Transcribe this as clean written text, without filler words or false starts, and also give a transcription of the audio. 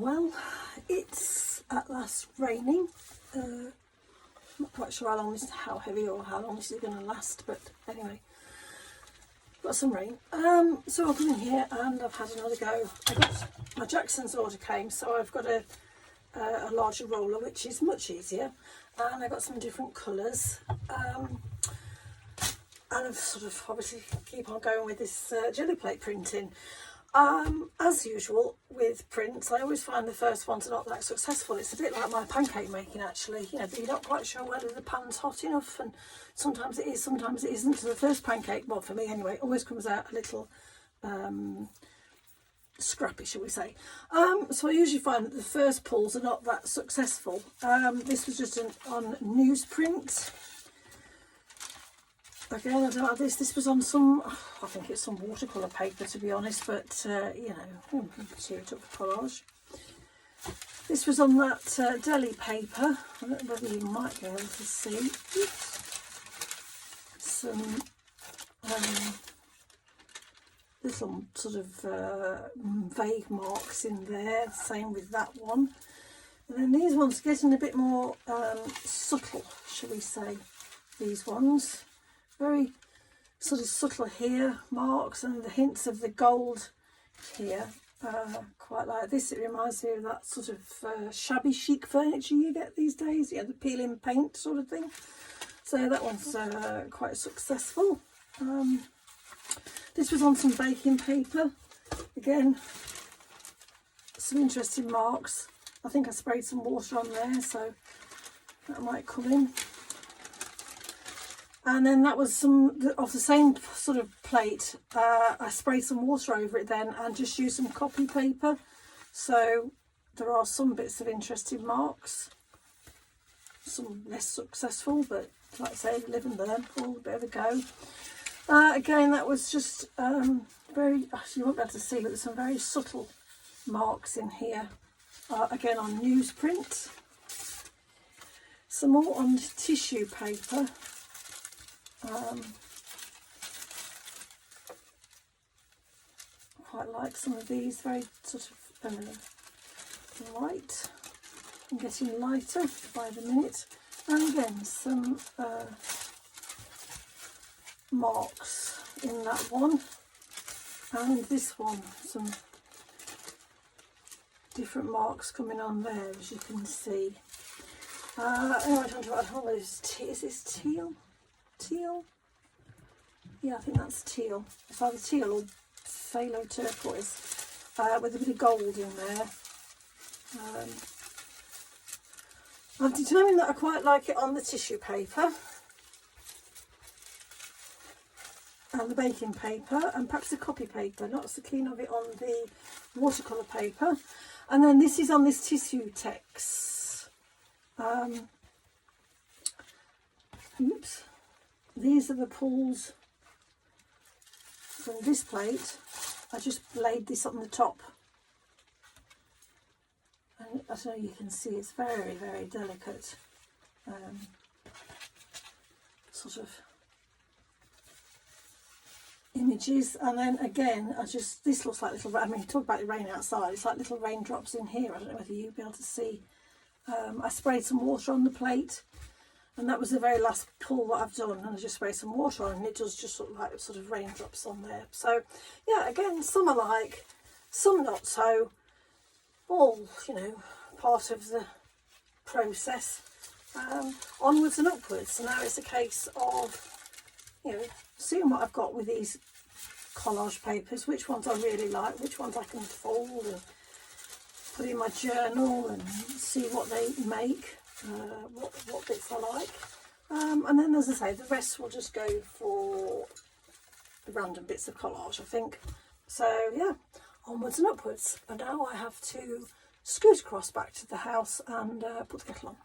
Well, it's at last raining. I'm not quite sure how heavy or how long this is going to last, but anyway, got some rain. So I've come in here and I've had another go. My Jackson's order came, so I've got a larger roller, which is much easier, and I got some different colours. And I've sort of obviously keep on going with this jelly plate printing. As usual with prints, I always find the first ones are not that successful. It's a bit like my pancake making, actually. You know, you're not quite sure whether the pan's hot enough, and sometimes it is, sometimes it isn't. So the first pancake, well, for me anyway, always comes out a little scrappy, shall we say. So I usually find that the first pulls are not that successful. This was just on newsprint. Again, I don't know this. This was on some, I think it's some watercolour paper, to be honest, but you know, you can see it up for collage. This was on that Gelli paper. I don't know whether you might be able to see. Some there's some sort of vague marks in there. Same with that one. And then these ones are getting a bit more subtle, shall we say. These ones. Very sort of subtle here, marks, and the hints of the gold here. Quite like this. It reminds me of that sort of shabby chic furniture you get these days. Yeah, the peeling paint sort of thing. So that one's quite successful. This was on some baking paper. Again, some interesting marks. I think I sprayed some water on there, so that might come in. And then that was some of the same sort of plate. I sprayed some water over it then and just used some copy paper. So there are some bits of interesting marks. Some less successful, but like I say, live and learn, all a bit of a go. Again, that was just very, actually you won't be able to see, but there's some very subtle marks in here. Again on newsprint. Some more on tissue paper. Quite like some of these, very sort of light. I'm getting lighter by the minute. And again, some marks in that one. And this one, some different marks coming on there, as you can see. Anyway, I don't know what is this teal? Teal? Yeah, I think that's teal. It's either teal or phthalo turquoise with a bit of gold in there. I've determined that I quite like it on the tissue paper and the baking paper and perhaps the copy paper, not so keen of it on the watercolour paper. And then this is on this tissutex. Oops. These are the pulls from this plate. I just laid this on the top. And I don't know, you can see it's very, very delicate. Sort of images. And then again, this looks like little, I mean, talk about the rain outside, it's like little raindrops in here. I don't know whether you'll be able to see. I sprayed some water on the plate. And that was the very last pull that I've done, and I just spray some water on, and it does just look like sort of raindrops on there. So yeah, again, some I like, some not so. All, you know, part of the process. Onwards and upwards. So now it's a case of, you know, seeing what I've got with these collage papers, which ones I really like, which ones I can fold and put in my journal and see what they make. What bits I like, and then, as I say, the rest will just go for the random bits of collage, I think. So yeah, onwards and upwards. And now I have to scoot across back to the house and put the kettle on.